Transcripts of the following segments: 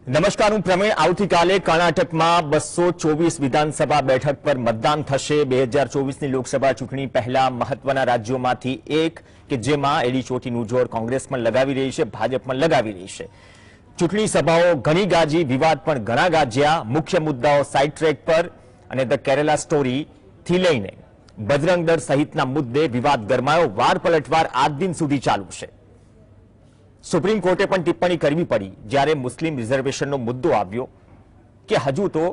નમસ્કાર, હું પ્રમેય. આવતીકાલે કર્ણાટકમાં 224 વિધાનસભા બેઠક પર મતદાન થશે. 2024ની લોકસભા ચૂંટણી પહેલા મહત્વના રાજ્યોમાંથી એક કે જેમાં એડી ચોટીનું જોર કોંગ્રેસ પણ લગાવી રહી છે, ભાજપ પણ લગાવી રહી છે. ચૂંટણી સભાઓ ઘણી ગાજી, વિવાદ પણ ઘણા ગાજ્યા. મુખ્ય મુદ્દાઓ સાઇડ ટ્રેક પર અને ધ કેરેલા સ્ટોરી થી લઈને બજરંગ દળ સહિતના મુદ્દે વિવાદ ગરમાયો. વાર પલટવાર આજ દિન સુધી ચાલુ છે. સુપ્રીમ કોર્ટે પણ ટિપ્પણી કરવી પડી જ્યારે મુસ્લિમ રિઝર્વેશનનો મુદ્દો આવ્યો કે હજુ તો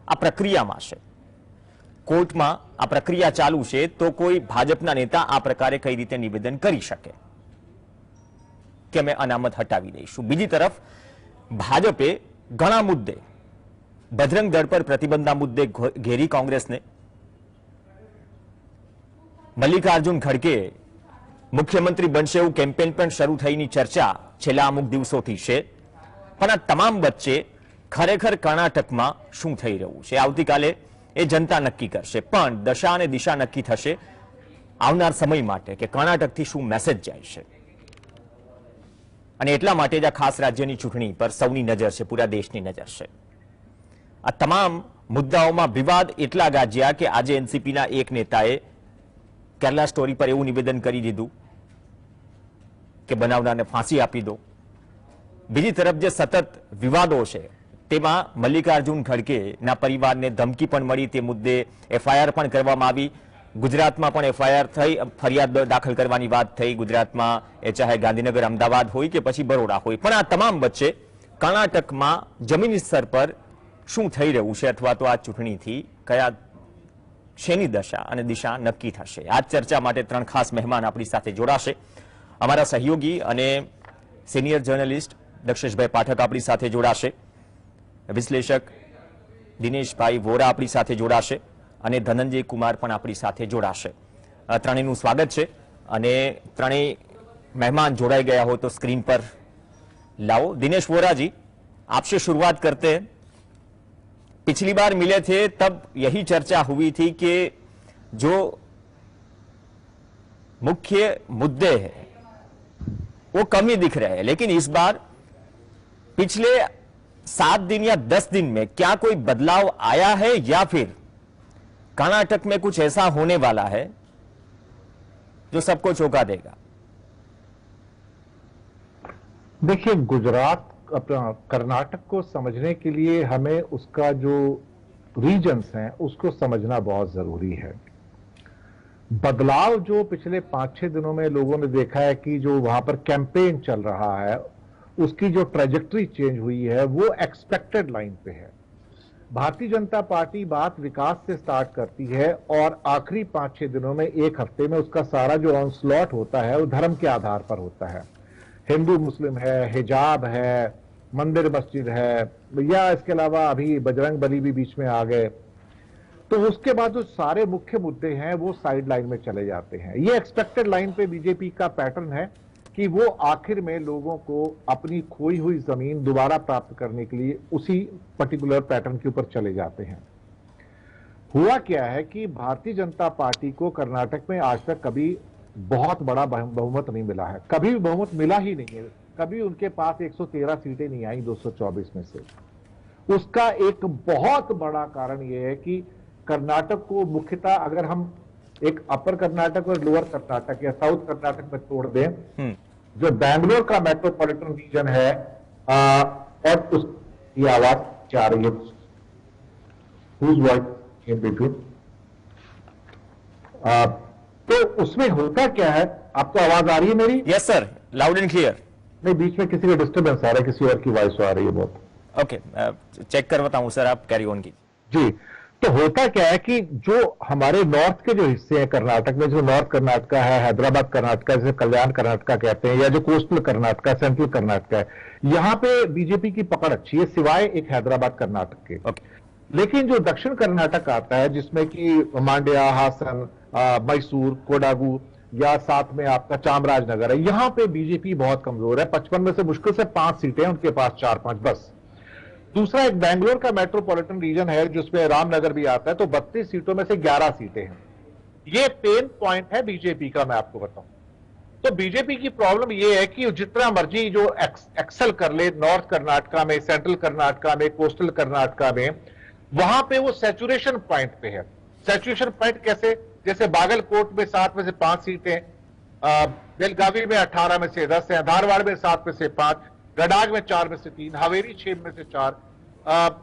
આ પ્રક્રિયામાં છે, કોર્ટમાં આ પ્રક્રિયા ચાલુ છે, તો કોઈ ભાજપના નેતા આ પ્રકારે કઈ રીતે નિવેદન કરી શકે કે અમે અનામત હટાવી દઈશું. બીજી તરફ ભાજપે ઘણા મુદ્દે બજરંગ દળ પર પ્રતિબંધના મુદ્દે ઘેરી કોંગ્રેસને. મલ્લિકાર્જુન ખડગે મુખ્યમંત્રી બનશે એવું કેમ્પેન પણ શરૂ થઈની ચર્ચા છેલ્લા અમુક દિવસોથી છે. પણ આ તમામ વચ્ચે ખરેખર કર્ણાટકમાં શું થઈ રહ્યું છે આવતીકાલે એ જનતા નક્કી કરશે. પણ દશા અને દિશા નક્કી થશે આવનાર સમય માટે કે કર્ણાટકથી શું મેસેજ જાય છે. અને એટલા માટે જ આ ખાસ રાજ્યની ચૂંટણી પર સૌની નજર છે, પૂરા દેશની નજર છે. આ તમામ મુદ્દાઓમાં વિવાદ એટલા ગાજ્યા કે આજે એનસીપીના એક નેતાએ કેરલા સ્ટોરી પર એવું નિવેદન કરી દીધું કે બનાવનારને ફાંસી આપી દો. બીજી તરફ જે સતત વિવાદો છે તેમાં મલ્લિકાર્જુન ખડગેના પરિવારને ધમકી પણ મળી, તે મુદ્દે એફઆઈઆર પણ કરવામાં આવી. ગુજરાતમાં પણ એફઆઈઆર થઈ, ફરિયાદ દાખલ કરવાની વાત થઈ ગુજરાતમાં, એ ચાહે ગાંધીનગર, અમદાવાદ હોય કે પછી બરોડા હોય. પણ આ તમામ વચ્ચે કર્ણાટકમાં જમીની સ્તર પર શું થઈ રહ્યું છે અથવા તો આ ચૂંટણીથી કયા શેની દશા અને દિશા નક્કી થશે, આ ચર્ચા માટે ત્રણ ખાસ મહેમાન આપણી સાથે જોડાશે. અમારા સહયોગી અને સિનિયર જર્નલિસ્ટ દક્ષેશભાઈ પાઠક આપણી સાથે જોડાશે, વિશ્લેષક દિનેશભાઈ વોરા આપણી સાથે જોડાશે અને ધનંજય કુમાર પણ આપણી સાથે જોડાશે. ત્રણેયનું સ્વાગત છે અને ત્રણેય મહેમાન જોડાઈ ગયા हो तो स्क्रीन पर लाओ. दिनेश वोरा जी, आपसे शुरुआत करते हैं. पिछली बार मिले थे तब यही चर्चा हुई थी कि जो मुख्य मुद्दे हैं वो कम ही दिख रहे हैं, लेकिन इस बार पिछले 7 दिन या 10 दिन में क्या कोई बदलाव आया है या फिर कर्नाटक में कुछ ऐसा होने वाला है जो सबको चौंका देगा? देखिए, गुजरात अपना कर्नाटक को समझने के लिए हमें उसका जो रीजन्स हैं उसको समझना बहुत जरूरी है. बदलाव जो पिछले 5-6 दिनों में लोगों ने देखा है कि जो वहां पर कैंपेन चल रहा है उसकी जो ट्रेजेक्टरी चेंज हुई है वो एक्सपेक्टेड लाइन पे है. भारतीय जनता पार्टी बात विकास से स्टार्ट करती है और आखिरी 5-6 दिनों में, एक हफ्ते में उसका सारा जो ऑनस्लॉट होता है वो धर्म के आधार पर होता है. हिंदू मुस्लिम है, हिजाब है, मंदिर मस्जिद है, या इसके अलावा अभी बजरंग बली भी बीच में आ गए. तो उसके बाद जो सारे मुख्य मुद्दे हैं वो साइड लाइन में चले जाते हैं. ये एक्सपेक्टेड लाइन पे बीजेपी का पैटर्न है कि वो आखिर में लोगों को अपनी खोई हुई जमीन दोबारा प्राप्त करने के लिए उसी पर्टिकुलर पैटर्न के ऊपर चले जाते हैं. हुआ क्या है कि भारतीय जनता पार्टी को कर्नाटक में आज तक कभी बहुत बड़ा बहुमत नहीं मिला है, कभी भी बहुमत मिला ही नहीं है. कभी उनके पास 113 सीटें नहीं आई 224 में से. उसका एक बहुत बड़ा कारण यह है कि कर्नाटक को मुख्यतः अगर हम एक अपर कर्नाटक और लोअर कर्नाटक या साउथ कर्नाटक में तोड़ दें, जो बैंगलोर का मेट्रोपॉलिटन रीजन है और उसकी आवाज जा रही है. Whose voice came between? तो उसमें होता क्या है, आपको आवाज आ रही है मेरी? Yes sir, loud and clear. नहीं, बीच में किसी का डिस्टर्बेंस आ रहा है, किसी और की वॉइस आ रही है बहुत. ओके, चेक करवाता हूं सर, आप कैरी ऑन कीजिए. जी, तो होता क्या है कि जो हमारे नॉर्थ के जो हिस्से हैं कर्नाटक में, जो नॉर्थ कर्नाटका है, हैदराबाद कर्नाटका, जैसे कल्याण कर्नाटका कहते हैं, या जो कोस्टल कर्नाटका, सेंट्रल कर्नाटका है, यहां पे बीजेपी की पकड़ अच्छी है, सिवाय एक हैदराबाद कर्नाटक के. लेकिन जो दक्षिण कर्नाटक आता है, जिसमें कि मांड्या, हासन, मैसूर, कोडागू या साथ में आपका चामराजनगर है, यहां पे बीजेपी बहुत कमजोर है. 55 में से मुश्किल से 5 सीटें उनके पास, 4-5 बस. दूसरा एक बैंगलोर का मेट्रोपॉलिटन रीजन है जिसमें रामनगर भी आता है, तो 32 सीटों में से 11 सीटें हैं. ये पेन पॉइंट है बीजेपी का, मैं आपको बताऊं. तो बीजेपी की प्रॉब्लम यह है कि जितना मर्जी जो एक्सेल कर ले नॉर्थ कर्नाटका में, सेंट्रल कर्नाटका में, कोस्टल कर्नाटका में, वहां पे वो सैचुरेशन पॉइंट पे है। सैचुरेशन पॉइंट कैसे? जैसे बागलकोट में 7 में से 5 सीटें, बेलगावी में 18 में से 10 है, धारवाड़ में 7 में से 5, गडाग में 4 में से 3, हावेरी 6 में से 4,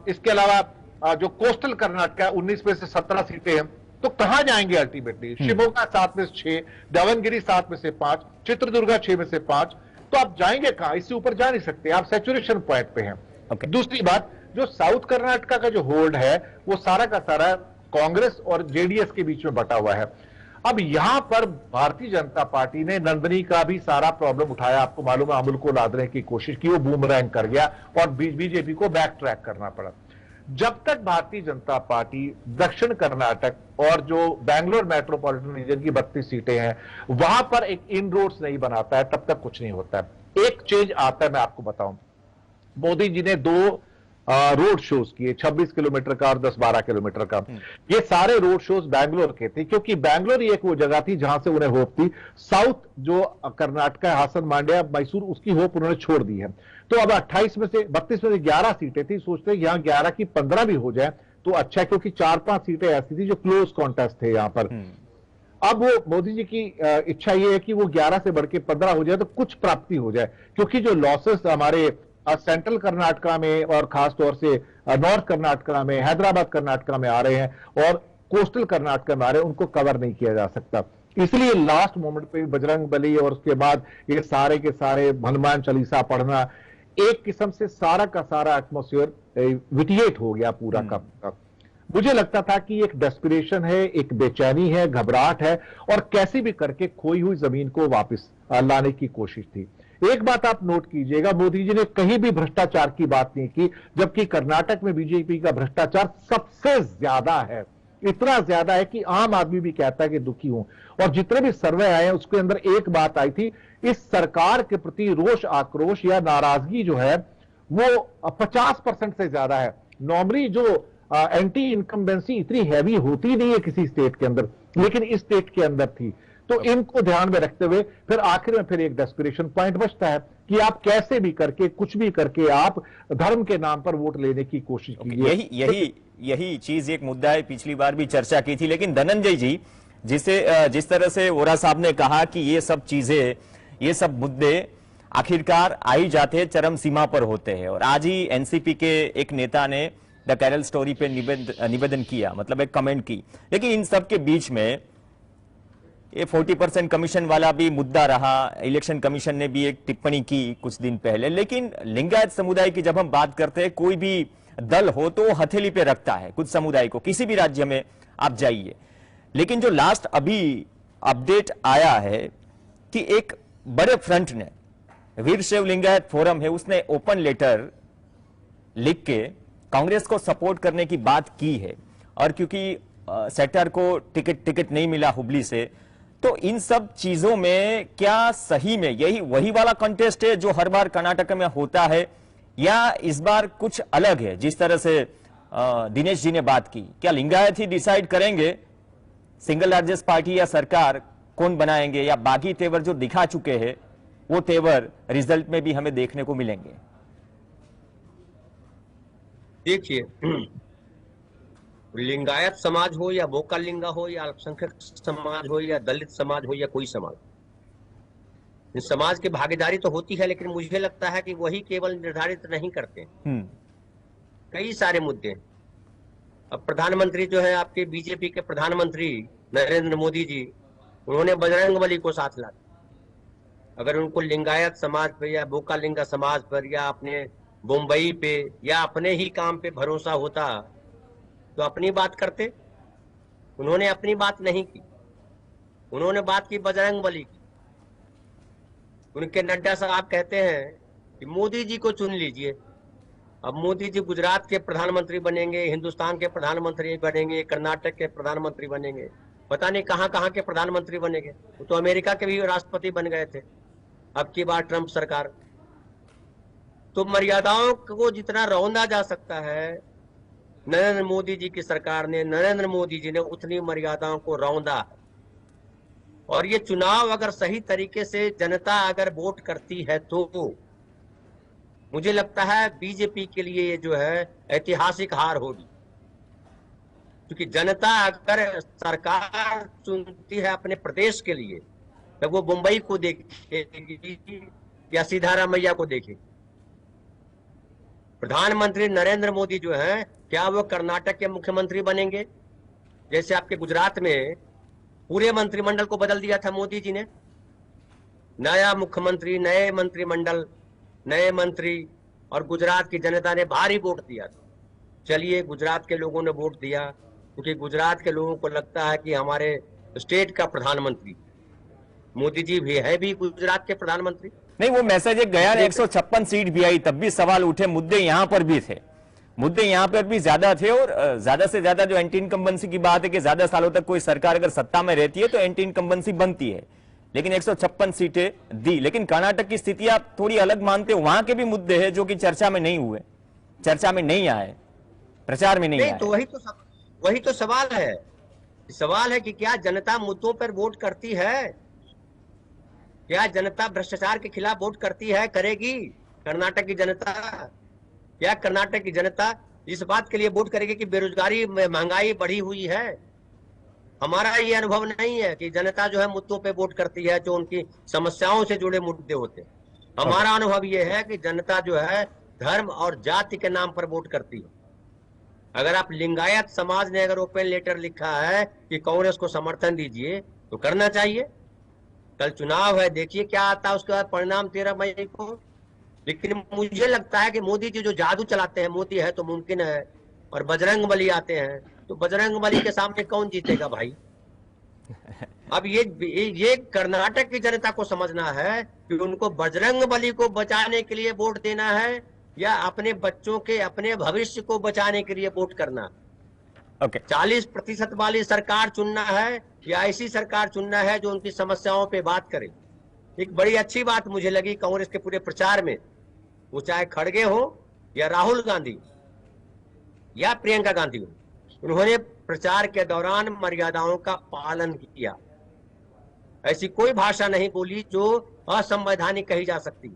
इसके अलावा जो कोस्टल कर्नाटका 19 में से 17 सीटें हैं। तो कहां जाएंगे अल्टीमेटली? शिवमोगा 7 में से 6, दावनगिरी 7 में से 5, चित्रदुर्गा 6 में से 5। तो आप जाएंगे कहां? इससे ऊपर जा नहीं सकते, आप सैचुरेशन पॉइंट पे हैं। दूसरी बात, जो साउथ कर्नाटका का जो होल्ड है वो सारा का सारा कांग्रेस और जेडीएस के बीच में बटा हुआ है। अब यहां पर भारतीय जनता पार्टी ने नंदनी का भी सारा प्रॉब्लम उठाया। आपको मालूम है, अमूल को लादने की कोशिश की, वो बूमरैंग कर गया और बीजेपी को बैक ट्रैक करना पड़ा। जब तक भारतीय जनता पार्टी दक्षिण कर्नाटक और जो बैंगलोर मेट्रोपॉलिटन रीजन की 32 सीटें हैं वहां पर एक इनरोड्स नहीं बनाता है, तब तक कुछ नहीं होता है। एक चेंज आता है, मैं आपको बताऊं। मोदी जी ने 2 रोड शोज किए, 26 किलोमीटर का और 10-12 किलोमीटर का। ये सारे रोड शोज बैंगलोर के थे, क्योंकि बैंगलोर ही एक वो जगह थी जहां से उन्हें होप थी। साउथ जो कर्नाटका, हासन, मांड्या, मैसूर, उसकी होप उन्होंने छोड़ दी है। तो अब 32 में से 11 सीटें थी। सोचते यहां 11 की 15 भी हो जाए तो अच्छा है, क्योंकि 4-5 सीटें ऐसी थी जो क्लोज कॉन्टेस्ट थे यहां पर। अब वो मोदी जी की इच्छा ये है कि वो 11 से बढ़ के 15 हो जाए तो कुछ प्राप्ति हो जाए, क्योंकि जो लॉसेस हमारे सेंट्रल कर्नाटका में और खासतौर से नॉर्थ कर्नाटका में, हैदराबाद कर्नाटका में आ रहे हैं और कोस्टल कर्नाटका में आ रहे हैं, उनको कवर नहीं किया जा सकता। इसलिए लास्ट मोमेंट पे बजरंग बली और उसके बाद ये सारे के सारे हनुमान चालीसा पढ़ना, एक किस्म से सारा का सारा एटमोस्फियर विटिएट हो गया पूरा का पूरा। मुझे लगता था कि एक डेस्पिरेशन है, एक बेचैनी है, घबराहट है और कैसे भी करके खोई हुई जमीन को वापस लाने की कोशिश थी। एक बात आप नोट कीजिएगा, मोदी जी ने कहीं भी भ्रष्टाचार की बात नहीं की, जबकि कर्नाटक में बीजेपी का भ्रष्टाचार सबसे ज्यादा है। इतना ज्यादा है कि आम आदमी भी कहता है कि दुखी हूं। और जितने भी सर्वे आए हैं उसके अंदर एक बात आई थी, इस सरकार के प्रति रोष, आक्रोश या नाराजगी जो है वो 50% से ज्यादा है। नॉर्मली जो एंटी इनकम्बेंसी इतनी हैवी होती नहीं है किसी स्टेट के अंदर, लेकिन इस स्टेट के अंदर थी। तो इनको ध्यान में रखते हुए फिर आखिर में फिर एक डेस्पिरेशन पॉइंट बचता है कि आप कैसे भी करके, कुछ भी करके आप धर्म के नाम पर वोट लेने की कोशिश कीजिए। यही चीज एक मुद्दा है, पिछली बार भी चर्चा की थी। लेकिन धनंजय जी, जिस तरह से वोरा साहब ने कहा कि ये सब चीजें, ये सब मुद्दे आखिरकार आ ही जाते हैं, चरम सीमा पर होते हैं। और आज ही एनसीपी के एक नेता ने द कैरल स्टोरी पे निवेदन किया, मतलब एक कमेंट की। लेकिन इन सब के बीच में ये 40% कमीशन वाला भी मुद्दा रहा। इलेक्शन कमीशन ने भी एक टिप्पणी की कुछ दिन पहले। लेकिन लिंगायत समुदाय की जब हम बात करते हैं, कोई भी दल हो तो वो हथेली पे रखता है कुछ समुदाय को, किसी भी राज्य में आप जाइए। लेकिन जो लास्ट अभी अपडेट आया है कि एक बड़े फ्रंट ने, वीरशैव लिंगायत फोरम है, उसने ओपन लेटर लिख के कांग्रेस को सपोर्ट करने की बात की है। और क्योंकि सेटर को टिकट नहीं मिला हुबली से, तो इन सब चीजों में क्या सही में यही वही वाला कंटेस्ट है जो हर बार कर्नाटक में होता है, या इस बार कुछ अलग है? जिस तरह से दिनेश जी ने बात की, क्या लिंगायत ही डिसाइड करेंगे सिंगल लार्जेस्ट पार्टी या सरकार कौन बनाएंगे, या बाकी तेवर जो दिखा चुके हैं वो तेवर रिजल्ट में भी हमें देखने को मिलेंगे? देखिए, लिंगायत समाज हो या बोकाल लिंगा हो या अल्पसंख्यक समाज हो या दलित समाज हो या कोई समाज, इस समाज की भागीदारी तो होती है, लेकिन मुझे लगता है कि वही केवल निर्धारित नहीं करते। कई सारे मुद्दे। अब प्रधानमंत्री जो है आपके बीजेपी के प्रधानमंत्री नरेंद्र मोदी जी, उन्होंने बजरंगबली को साथ ला। अगर उनको लिंगायत समाज पर या बोकाल लिंगा समाज पर या अपने मुंबई पे या अपने ही काम पे भरोसा होता तो अपनी बात करते। उन्होंने अपनी बात नहीं की, उन्होंने बात की बजरंगबली की। उनके नड्डा साहब कहते हैं कि मोदी जी को चुन लीजिए। अब मोदी जी गुजरात के प्रधानमंत्री बनेंगे, हिंदुस्तान के प्रधानमंत्री बनेंगे, कर्नाटक के प्रधानमंत्री बनेंगे, पता नहीं कहां कहां के प्रधानमंत्री बनेंगे। वो तो अमेरिका के भी राष्ट्रपति बन गए थे अब की बार ट्रंप सरकार। तो मर्यादाओं को जितना रौंदा जा सकता है, नरेंद्र मोदी जी की सरकार ने, नरेंद्र मोदी जी ने उतनी मर्यादाओं को रौंदा। और ये चुनाव अगर सही तरीके से जनता अगर वोट करती है तो मुझे लगता है बीजेपी के लिए ये जो है ऐतिहासिक हार होगी, क्योंकि जनता अगर सरकार चुनती है अपने प्रदेश के लिए तो वो मुंबई को देखेगी या सिद्धारामैया को देखेगी। प्रधानमंत्री नरेंद्र मोदी जो है, क्या वो कर्नाटक के मुख्यमंत्री बनेंगे? जैसे आपके गुजरात में पूरे मंत्रिमंडल को बदल दिया था मोदी जी ने, नया मुख्यमंत्री, नए मंत्रिमंडल, नए मंत्री, और गुजरात की जनता ने भारी वोट दिया था। चलिए, गुजरात के लोगों ने वोट दिया क्योंकि गुजरात के लोगों को लगता है कि हमारे स्टेट का प्रधानमंत्री मोदी जी भी है, भी गुजरात के प्रधानमंत्री। नहीं, वो मैसेज एक गया ना, 156 सीट भी आई, तब भी सवाल उठे, मुद्दे यहां पर भी थे, मुद्दे यहां पर भी ज्यादा थे। और ज्यादा से ज्यादा जो एंटी इनकम्बेंसी की बात है कि ज्यादा सालों तक कोई सरकार अगर सत्ता में रहती है तो एंटी इनकम्बेंसी बनती है, लेकिन 156 सीटें दी। लेकिन कर्नाटक की स्थिति आप थोड़ी अलग मानते हो, वहां के भी मुद्दे हैं जो कि चर्चा में नहीं हुए, चर्चा में नहीं आए, प्रचार में नहीं आए। तो वही तो सवाल है कि क्या जनता मुद्दों पर वोट करती है? क्या जनता भ्रष्टाचार के खिलाफ वोट करती है, करेगी कर्नाटक की जनता? क्या कर्नाटक की जनता इस बात के लिए वोट करेगी कि बेरोजगारी, महंगाई बढ़ी हुई है? हमारा ये अनुभव नहीं है कि जनता जो है मुद्दों पे वोट करती है, जो उनकी समस्याओं से जुड़े मुद्दे होते हैं। हमारा अनुभव ये है कि जनता जो है धर्म और जाति के नाम पर वोट करती है। अगर आप लिंगायत समाज ने अगर ओपन लेटर लिखा है कि कांग्रेस को समर्थन दीजिए तो करना चाहिए। कल चुनाव है, देखिए क्या आता है उसके बाद परिणाम 13 मई को। लेकिन मुझे लगता है कि मोदी जी जो जादू चलाते हैं, मोदी है तो मुमकिन है, और बजरंग बली आते हैं तो बजरंग बली के सामने कौन जीतेगा भाई? अब ये कर्नाटक की जनता को समझना है कि उनको बजरंग बली को बचाने के लिए वोट देना है या अपने बच्चों के, अपने भविष्य को बचाने के लिए वोट करना। 40% वाली सरकार चुनना है या ऐसी सरकार चुनना है जो उनकी समस्याओं पे बात करे। एक बड़ी अच्छी बात मुझे लगी कांग्रेस के पूरे प्रचार में, वो चाहे खड़गे हो या राहुल गांधी या प्रियंका गांधी हो, उन्होंने प्रचार के दौरान मर्यादाओं का पालन किया। ऐसी कोई भाषा नहीं बोली जो असंवैधानिक कही जा सकती,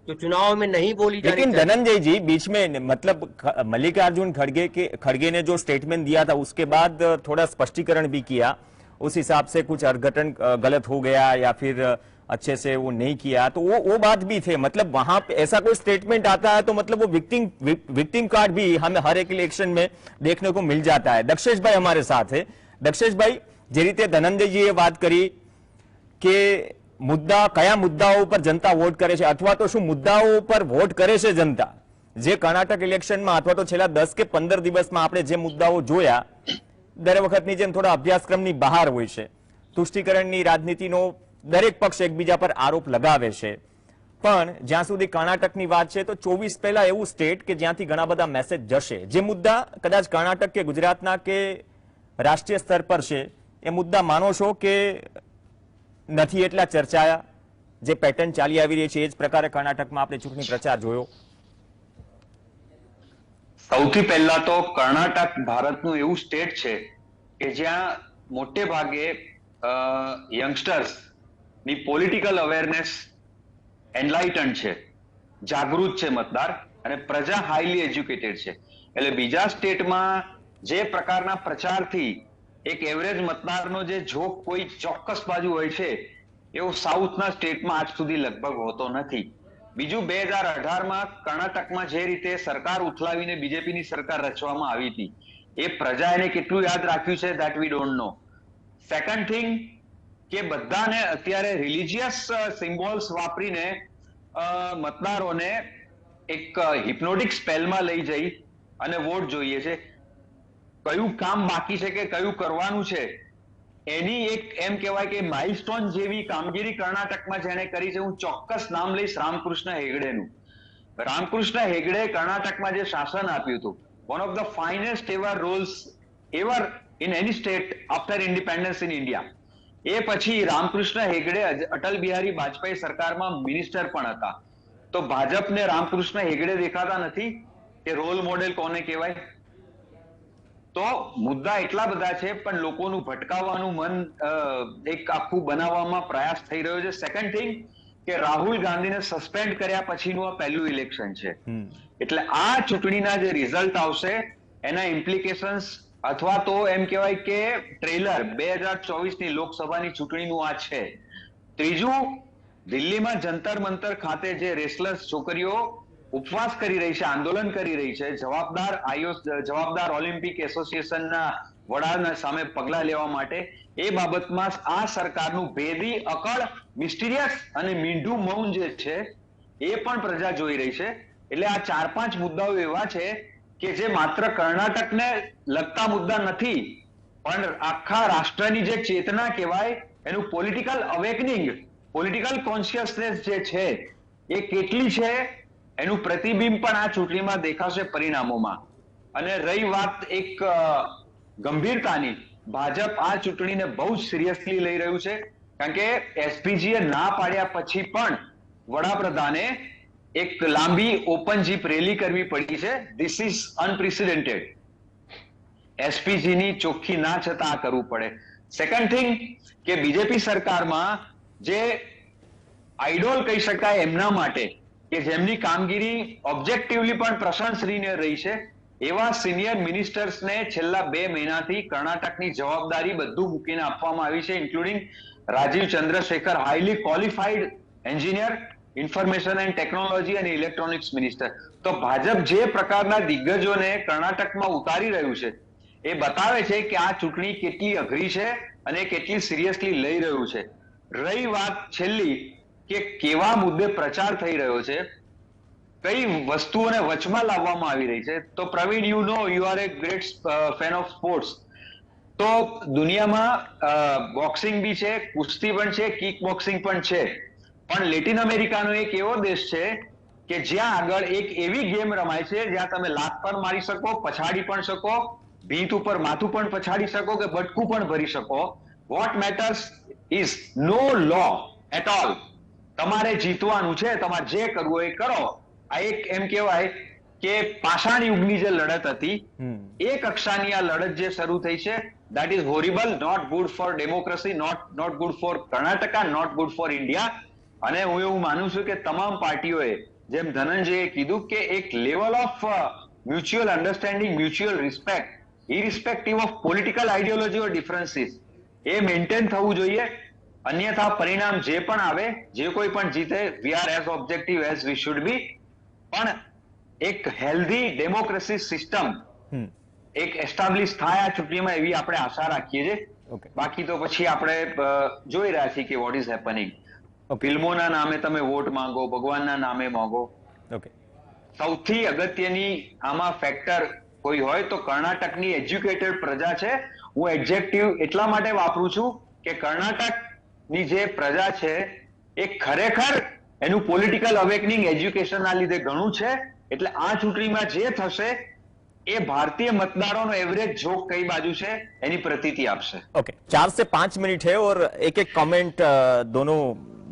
जो चुनाव में नहीं बोली जानी चाहिए। लेकिन धनंजय जी, बीच में मतलब मल्लिकार्जुन खड़गे ने जो स्टेटमेंट दिया था उसके बाद थोड़ा स्पष्टीकरण भी किया, उस हिसाब से कुछ अर्घटन गलत हो गया या फिर अच्छे से वो नहीं किया, तो वो बात भी थे। मतलब वहां पे ऐसा कोई स्टेटमेंट आता है तो मतलब वो विक्टिम कार्ड भी हमें हर एक इलेक्शन में देखने को मिल जाता है। दक्षेश भाई हमारे साथ है। दक्षेश भाई, જે રીતે ધનંજયજીએ વાત કરી કે કયા મુદ્દાઓ પર જનતા વોટ કરે છે અથવા તો શું મુદ્દાઓ પર વોટ કરે છે જનતા, જે કર્ણાટક ઇલેક્શનમાં અથવા તો છેલ્લા 10 કે 15 દિવસમાં આપણે જે મુદ્દાઓ જોયા, દર વખતની જેમ થોડા અભ્યાસક્રમની બહાર હોય છે, તુષ્ટિકરણની રાજનીતિનો દરેક પક્ષ એકબીજા પર આરોપ લગાવે છે, પણ જ્યાં સુધી કર્ણાટકની વાત છે તો 24 પહેલા એવું સ્ટેટ કે જ્યાંથી ઘણા બધા મેસેજ જશે, જે મુદ્દા કદાચ કર્ણાટક કે ગુજરાતના કે રાષ્ટ્રીય સ્તર પર છે, એ મુદ્દા માનો છો કે નથી એટલા ચર્ચાયા? જે પેટર્ન ચાલી આવી રહી છે એ જ પ્રકારે કર્ણાટકમાં આપણે ચૂંટણી પ્રચાર જોયો? સૌથી પહેલા તો કર્ણાટક ભારતનું એવું સ્ટેટ છે કે જ્યાં મોટે ભાગે યંગસ્ટર્સ ની પોલિટિકલ અવેરનેસ એનલાઇટન છે, જાગૃત છે મતદાર, અને પ્રજા હાઈલી એજ્યુકેટેડ છે. એટલે બીજા સ્ટેટમાં જે પ્રકારના પ્રચારથી એક એવરેજ મતદારનો જે ઝોક કોઈ ચોક્કસ બાજુ હોય છે એવો સાઉથના સ્ટેટમાં આજ સુધી લગભગ હોતો નથી. બીજું 2018માં કર્ણાટકમાં જે રીતે સરકાર ઉથલાવીને બીજેપીની સરકાર રચવામાં આવી હતી, એ પ્રજાએ કેટલું યાદ રાખ્યું છે that we don't know. Second thing કે બધાને અત્યારે રિલિજિયસ સિમ્બોલ્સ વાપરીને મતદારોને એક હિપ્નોટિક સ્પેલમાં લઈ જઈ અને વોટ જોઈએ છે. કયું કામ બાકી છે કે કયું કરવાનું છે એની એક એમ કહેવાય કે માઇલસ્ટોન જેવી કામગીરી કર્ણાટકમાં જેને કરી છે, હું ચોક્કસ નામ લઈશ રામકૃષ્ણ હેગડેનું. રામકૃષ્ણ હેગડે કર્ણાટકમાં જે શાસન આપ્યું હતું, one of the finest ever roles ever in any state after independence in India. એ પછી રામકૃષ્ણ હેગડે અટલ બિહારી વાજપેયી સરકારમાં મિનિસ્ટર પણ હતા. તો ભાજપને રામકૃષ્ણ હેગડે દેખાતા નથી કે રોલ મોડેલ કોને કહેવાય? તો મુદ્દા એટલા બધા છે પણ લોકોનું ભટકાવવાનું મન એક આખું બનાવવામાં પ્રયાસ થઈ રહ્યો છે. સેકન્ડ થિંગ કે રાહુલ ગાંધીને સસ્પેન્ડ કર્યા પછીનું આ પહેલું ઇલેક્શન છે, એટલે આ ચૂંટણીના જે રિઝલ્ટ આવશે એના ઇમ્પ્લિકેશન્સ અથવા તો એમ કહેવાય કે ટ્રેલર 2024ની લોકસભાની ચૂંટણીનું આ છે. ત્રીજું, દિલ્હીમાં જંતર મંતર ખાતે જે રેસલર્સ છોકરીઓ ઉપવાસ કરી રહી છે, આંદોલન કરી રહી છે, જવાબદાર ઓલિમ્પિક એસોસિએશનના વડાના સામે પગલા લેવા માટે, એ બાબતમાં આ સરકારનું ભેદી, અકળ, મિસ્ટીરિયસ અને મીંઢું મૌન જે છે એ પણ પ્રજા જોઈ રહી છે. એટલે આ 4-5 મુદ્દાઓ એવા છે કે જે માત્ર કર્ણાટકને લગતા મુદ્દા નથી, પણ આખા રાષ્ટ્રની જે ચેતના કહેવાય એનું પોલિટિકલ અવેકનિંગ, પોલિટિકલ કોન્શિયસનેસ જે છે એ કેટલી છે એનું પ્રતિબિંબ પણ આ ચૂંટણીમાં દેખાશે પરિણામોમાં. અને રહી વાત એક ગંભીરતાની, ભાજપ આ ચૂંટણીને બહુ જ સિરિયસલી લઈ રહ્યું છે, કારણ કે એસપીજીએ ના પાડ્યા પછી પણ વડાપ્રધાને એક લાંબી ઓપન જીપ રેલી કરવી પડી છે. This is unprecedented. એસપીજીની ચોખ્ખી ના છતાં આ કરવું પડે. સેકન્ડ થિંગ કે બીજેપી સરકારમાં જે આઈડોલ કહી શકાય એમના માટે કે જેમની કામગીરી ઓબ્જેક્ટિવલી પણ પ્રશંસનીય રહી છે, એવા સિનિયર મિનિસ્ટર્સને છેલ્લા 2 મહિનાથી કર્ણાટકની જવાબદારી બધું મૂકીને આપવામાં આવી છે, including Rajeev Chandrasekhar, highly qualified engineer, information and technology અને ઇલેક્ટ્રોનિક્સ મિનિસ્ટર. તો ભાજપ જે પ્રકારના દિગ્ગજોને કર્ણાટકમાં ઉતારી રહ્યું છે એ બતાવે છે કે આ ચૂંટણી કેટલી અઘરી છે અને કેટલી સિરિયસલી લઈ રહ્યું છે. રહી વાત છેલ્લી કે કેવા મુદ્દે પ્રચાર થઈ રહ્યો છે, કઈ વસ્તુઓને વચમાં લાવવામાં આવી રહી છે, તો Praveen, you know you are a great fan of sports. તો દુનિયામાં બોક્સિંગ બી છે, કુસ્તી પણ છે, કિક બોક્સિંગ પણ છે, પણ લેટિન અમેરિકાનો એક એવો દેશ છે કે જ્યાં આગળ એક એવી ગેમ રમાય છે જ્યાં તમે લાત પણ મારી શકો, પછાડી પણ શકો, ભીંત ઉપર માથું પણ પછાડી શકો કે બટકું પણ ભરી શકો. What matters is no low at all. તમારે જીતવાનું છે, તમારે જે કરવું એ કરો. આ એક એમ કહેવાય કે પાષાણ યુગની જે લડત હતી એ કક્ષાની આ લડત જે શરૂ થઈ છે, that is horrible, not good for democracy, not good for Karnataka, not good for India. અને હું એવું માનું છું કે તમામ પાર્ટીઓએ, જેમ ધનંજયે કીધું, કે એક level of mutual understanding, mutual respect, irrespective of political ideology or differences, A maintain થવું જોઈએ. અન્યથા પરિણામ જે પણ આવે, જે કોઈ પણ જીતે, we are as objective as we should be, પણ એક હેલ્ધી ડેમોક્રેસી સિસ્ટમ એક એસ્ટાબ્લિશ થાય આ ચૂંટણીમાં એવી આપણે આશા રાખીએ છીએ. બાકી તો પછી આપણે જોઈ રહ્યા છીએ કે વોટ ઇઝ હેપનિંગ. ફિલ્મોના નામે તમે વોટ માંગો, ભગવાનના નામે માંગો. સૌથી અગત્યની આમાં ફેક્ટર કોઈ હોય તો કર્ણાટકની એજ્યુકેટેડ પ્રજા છે. હું એડજેક્ટિવ એટલા માટે વાપરું છું કે કર્ણાટકની જે પ્રજા છે એ ખરેખર એનું પોલિટિકલ અવેકનિંગ એજ્યુકેશનના લીધે ઘણું છે. એટલે આ ચૂંટણીમાં જે થશે એ ભારતીય मतदारों एवरेज जोक कई बाजू से एनी प्रतीति आपसे. ओके, 4 से 5 मिनट है और एक एक कमेंट दोनों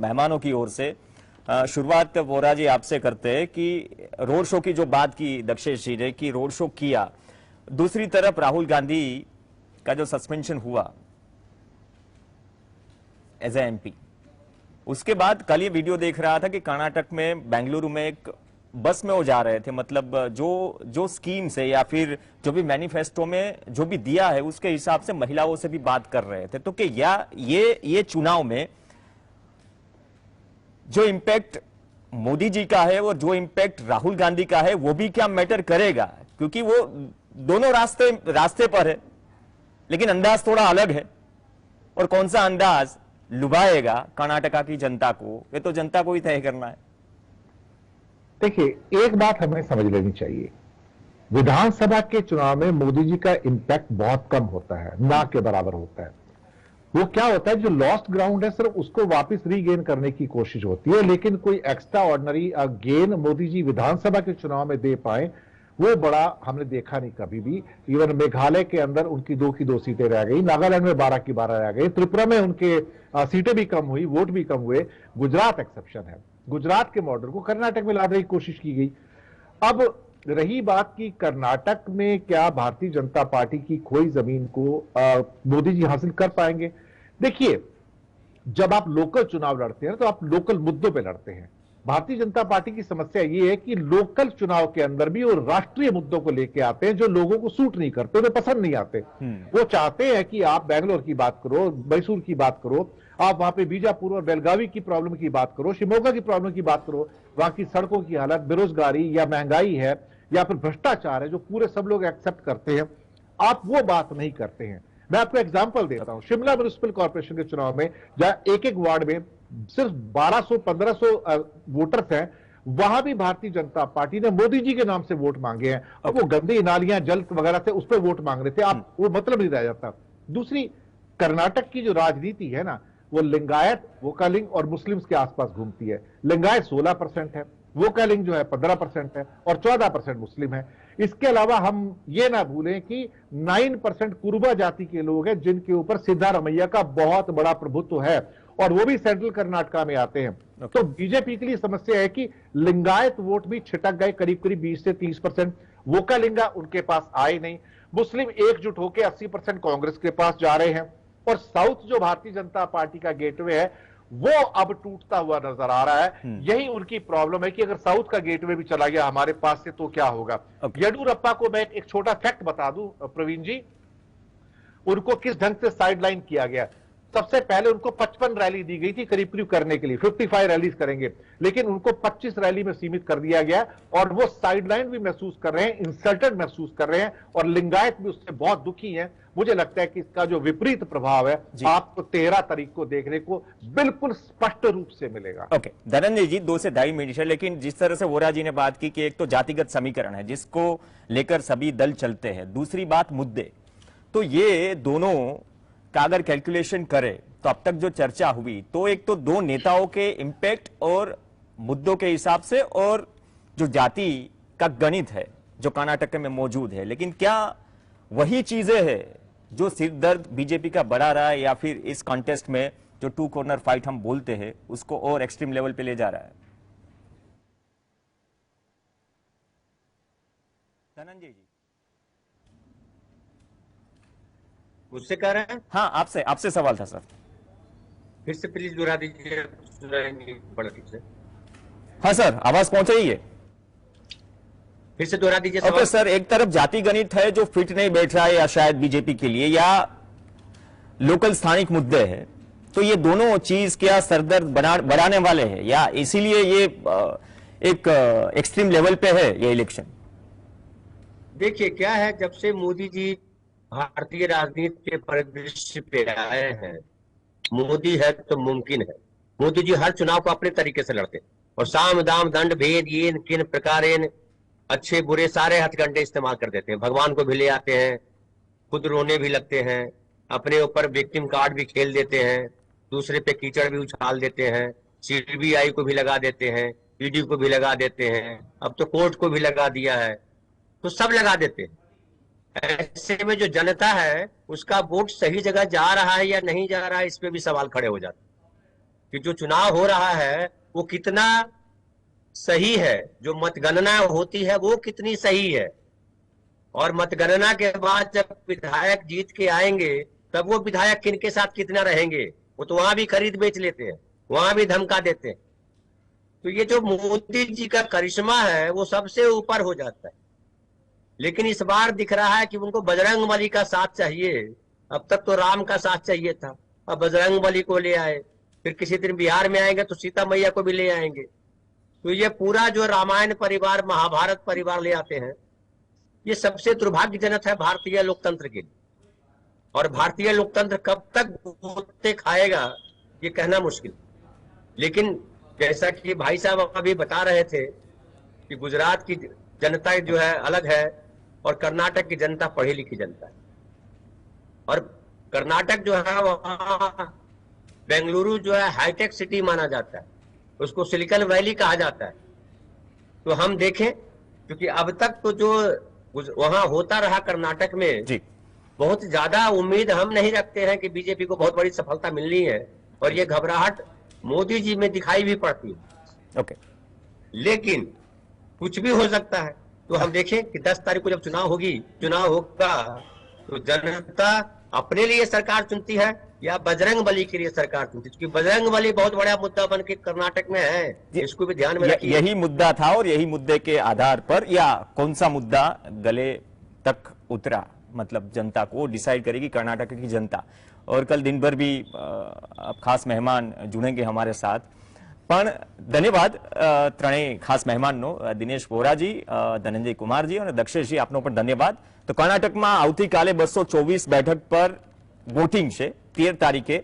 मेहमानों की ओर से. शुरुआत वोरा जी आपसे करते हैं कि रोड शो की जो बात की दक्षेश जी ने, कि रोड शो किया, दूसरी तरफ राहुल गांधी का जो सस्पेंशन हुआ एज ए एमपी, उसके बाद कल ये वीडियो देख रहा था कि कर्नाटक में, बेंगलुरु में एक बस में वो जा रहे थे, मतलब जो स्कीम से या फिर जो भी मैनिफेस्टो में जो भी दिया है उसके हिसाब से महिलाओं से भी बात कर रहे थे. तो कि ये चुनाव में जो इम्पैक्ट मोदी जी का है और जो इम्पैक्ट राहुल गांधी का है वो भी क्या मैटर करेगा, क्योंकि वो दोनों रास्ते पर है, लेकिन अंदाज थोड़ा अलग है. और कौन सा अंदाज लुभाएगा कर्नाटका की जनता को, ये तो जनता को ही तय करना है. देखिए, एक बात हमें समझ लेनी चाहिए, विधानसभा के चुनाव में मोदी जी का इंपैक्ट बहुत कम होता है, ना के बराबर होता है. वो क्या होता है, जो लॉस्ट ग्राउंड है सिर्फ उसको वापस रीगेन करने की कोशिश होती है, लेकिन कोई extra ordinary gain Modi ji विधानसभा के चुनाव में दे पाए वो बड़ा हमने देखा नहीं कभी भी. इवन मेघालय के अंदर उनकी 2 की 2 सीटें रह गई, नागालैंड में 12 की 12 रह गई, त्रिपुरा में उनके सीटें भी कम हुई, वोट भी कम हुए. गुजरात एक्सेप्शन है, गुजरात के मॉडल को कर्नाटक में लाने की कोशिश की गई. अब रही बात की कर्नाटक में क्या भारतीय जनता पार्टी की खोई जमीन को मोदी जी हासिल कर पाएंगे? देखिए, जब आप लोकल चुनाव लड़ते हैं तो आप लोकल मुद्दों पे लड़ते हैं। भारतीय जनता पार्टी की समस्या यह है कि लोकल चुनाव के अंदर भी वो राष्ट्रीय मुद्दों को लेके आते हैं जो लोगों को सूट नहीं करते, उन्हें पसंद नहीं आते। वो चाहते हैं कि आप बैंगलोर की बात करो, मैसूर की बात करो, आप वहां पे बीजापुर और बेलगावी की प्रॉब्लम की बात करो, शिमोगा की प्रॉब्लम की बात करो, वहां की सड़कों की हालत, बेरोजगारी या महंगाई है या फिर भ्रष्टाचार है जो पूरे सब लोग एक्सेप्ट करते हैं, आप वो बात नहीं करते हैं। मैं आपको एग्जांपल देता हूं, शिमला म्युनिसिपल कॉर्पोरेशन के चुनाव में जहां एक एक वार्ड में सिर्फ 1200-1500 वोटर्स हैं, वहां भी भारतीय जनता पार्टी ने मोदी जी के नाम से वोट मांगे हैं और वो गंदी नालियां जल वगैरह थे उस पर वोट मांग रहे थे। आप वो मतलब नहीं रह जाता। दूसरी, कर्नाटक की जो राजनीति है ना, वो लिंगायत, वोकालिंग और मुस्लिम्स के आसपास घूमती है। लिंगायत 16% है, वोकालिंग जो है 15% है और 14% मुस्लिम है। इसके अलावा हम ये ना भूलें कि 9% कुरुबा जाति के लोग हैं जिनके ऊपर सिद्धारमैया का बहुत बड़ा प्रभुत्व है और वो भी सेंट्रल कर्नाटका में आते हैं। तो बीजेपी के लिए समस्या है कि लिंगायत वोट भी छिटक गए, करीब करीब 20 से 30%। वोकालिंगा उनके पास आए नहीं। मुस्लिम एकजुट होकर 80% कांग्रेस के पास जा रहे हैं और साउथ जो भारतीय जनता पार्टी का गेटवे है वो अब टूटता हुआ नजर आ रहा है। यही उनकी प्रॉब्लम है कि अगर साउथ का गेटवे भी चला गया हमारे पास से तो क्या होगा। येडियुरप्पा को मैं एक छोटा फैक्ट बता दूं प्रवीण जी, उनको किस ढंग से साइडलाइन किया गया। सबसे पहले उनको 55 रैली दी गई थी करीब करीब करने के लिए, 55 रैलीज करेंगे, लेकिन उनको 25 रैली में सीमित कर दिया गया और वो साइडलाइन भी महसूस कर रहे हैं, इंसल्टेड महसूस कर रहे हैं और लिंगायत भी उससे बहुत दुखी हैं। मुझे लगता है कि इसका जो विपरीत प्रभाव है आपको 13 तारीख को देखने को बिल्कुल स्पष्ट रूप से मिलेगा। ओके, धनंजय जी 2 से 2.5 मिनट है, लेकिन जिस तरह से वोरा जी ने बात की कि एक तो जातिगत समीकरण है जिसको लेकर सभी दल चलते हैं, दूसरी बात मुद्दे, तो ये दोनों का अगर कैलकुलेशन करें तो अब तक जो चर्चा हुई तो एक तो दो नेताओं के इंपैक्ट और मुद्दों के हिसाब से और जो जाति का गणित है जो कर्नाटक में मौजूद है, लेकिन क्या वही चीजें हैं जो सिरदर्द बीजेपी का बढ़ा रहा है या फिर इस कॉन्टेस्ट में जो 2 कॉर्नर फाइट हम बोलते हैं उसको और एक्सट्रीम लेवल पे ले जा रहा है? धनंजय जी मुझसे कह रहे हैं? हाँ, आपसे सवाल था सर। फिर से प्लीज दोहरा दीजिए, बड़ा ठीक से। हाँ सर, आवाज पहुंच रही है? फिर से दोहरा दीजिए। ओके सर, एक तरफ जाति गणित है जो फिट नहीं बैठ रहा है या शायद बीजेपी के लिए, या लोकल स्थानिक मुद्दे हैं, तो ये दोनों चीज क्या सरदर्द बढ़ाने वाले हैं या इसीलिए ये एक एक्सट्रीम लेवल पे है ये इलेक्शन? देखिए क्या है, जब से मोदी जी भारतीय राजनीति के परिदृश्य पे आए हैं, मोदी है तो मुमकिन है। मोदी जी हर चुनाव को अपने तरीके से लड़ते और साम दाम दंड भेद ये किन प्रकारेन अच्छे बुरे सारे हथकंडे इस्तेमाल कर देते हैं। भगवान को भी ले आते हैं, खुद रोने भी लगते हैं, अपने ऊपर विक्टिम कार्ड भी खेल देते हैं, दूसरे पे कीचड़ भी उछाल देते हैं, सीबीआई को भी लगा देते हैं, ईडी को भी लगा देते हैं, अब तो कोर्ट को भी लगा दिया है, तो सब लगा देते हैं। ऐसे में जो जनता है उसका वोट सही जगह जा रहा है या नहीं जा रहा है, इस पे भी सवाल खड़े हो जाते हैं कि जो चुनाव हो रहा है वो कितना सही है, जो मतगणना होती है वो कितनी सही है, और मतगणना के बाद जब विधायक जीत के आएंगे तब वो विधायक किन के साथ कितना रहेंगे, वो तो वहां भी खरीद बेच लेते हैं, वहां भी धमका देते हैं। तो ये जो मोदी जी का करिश्मा है वो सबसे ऊपर हो जाता है। लेकिन इस बार दिख रहा है कि उनको बजरंगबली का साथ चाहिए। अब तक तो राम का साथ चाहिए था, अब बजरंगबली को ले आए, फिर किसी दिन बिहार में आएंगे तो सीता मैया को भी ले आएंगे। तो ये पूरा जो रामायण परिवार महाभारत परिवार ले आते हैं, ये सबसे दुर्भाग्यजनक है भारतीय लोकतंत्र के लिए। और भारतीय लोकतंत्र कब तक होते खाएगा ये कहना मुश्किल। लेकिन जैसा कि भाई साहब अभी बता रहे थे कि गुजरात की जनता जो है अलग है और कर्नाटक की जनता पढ़ी लिखी जनता है। और कर्नाटक जो है वहां बेंगलुरु जो है हाईटेक सिटी माना जाता है, उसको सिलिकॉन वैली कहा जाता है। तो हम देखें, क्योंकि अब तक तो जो वहां होता रहा कर्नाटक में जी, बहुत ज्यादा उम्मीद हम नहीं रखते हैं कि बीजेपी को बहुत बड़ी सफलता मिलनी है, और ये घबराहट मोदी जी में दिखाई भी पड़ती है। ओके, लेकिन कुछ भी हो सकता है। तो हम देखें कि 10 तारीख को जब चुनाव होगा तो जनता अपने लिए सरकार चुनती है या बजरंग बली के लिए सरकार चुनती है, क्योंकि बजरंग बली बहुत बड़ा मुद्दा बन के कर्नाटक में है, इसको भी ध्यान में रखिए। यही मुद्दा था और यही मुद्दे के आधार पर या कौन सा मुद्दा गले तक उतरा, मतलब जनता को डिसाइड करेगी कर्नाटक की जनता। और कल दिन भर भी अब खास मेहमान जुड़ेंगे हमारे साथ, पण धन्यवाद त्रणेय खास मेहमानों, दिनेश वोराजी, धनंजय कुमारजी और दक्षेशजी, आपनो पण धन्यवाद। तो कर्नाटक में आवतीकाले 224 बैठक पर वोटिंग है, 13 तारीखे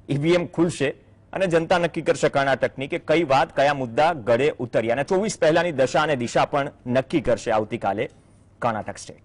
ईवीएम खुलशे અને જનતા નક્કી કરશે કર્ણાટકની કે કઈ વાત કયા મુદ્દા ગળે ઉતર્યા અને 24 પહેલાની દશા અને દિશા પણ નક્કી કરશે આવતીકાલે કર્ણાટક સ્ટેટ।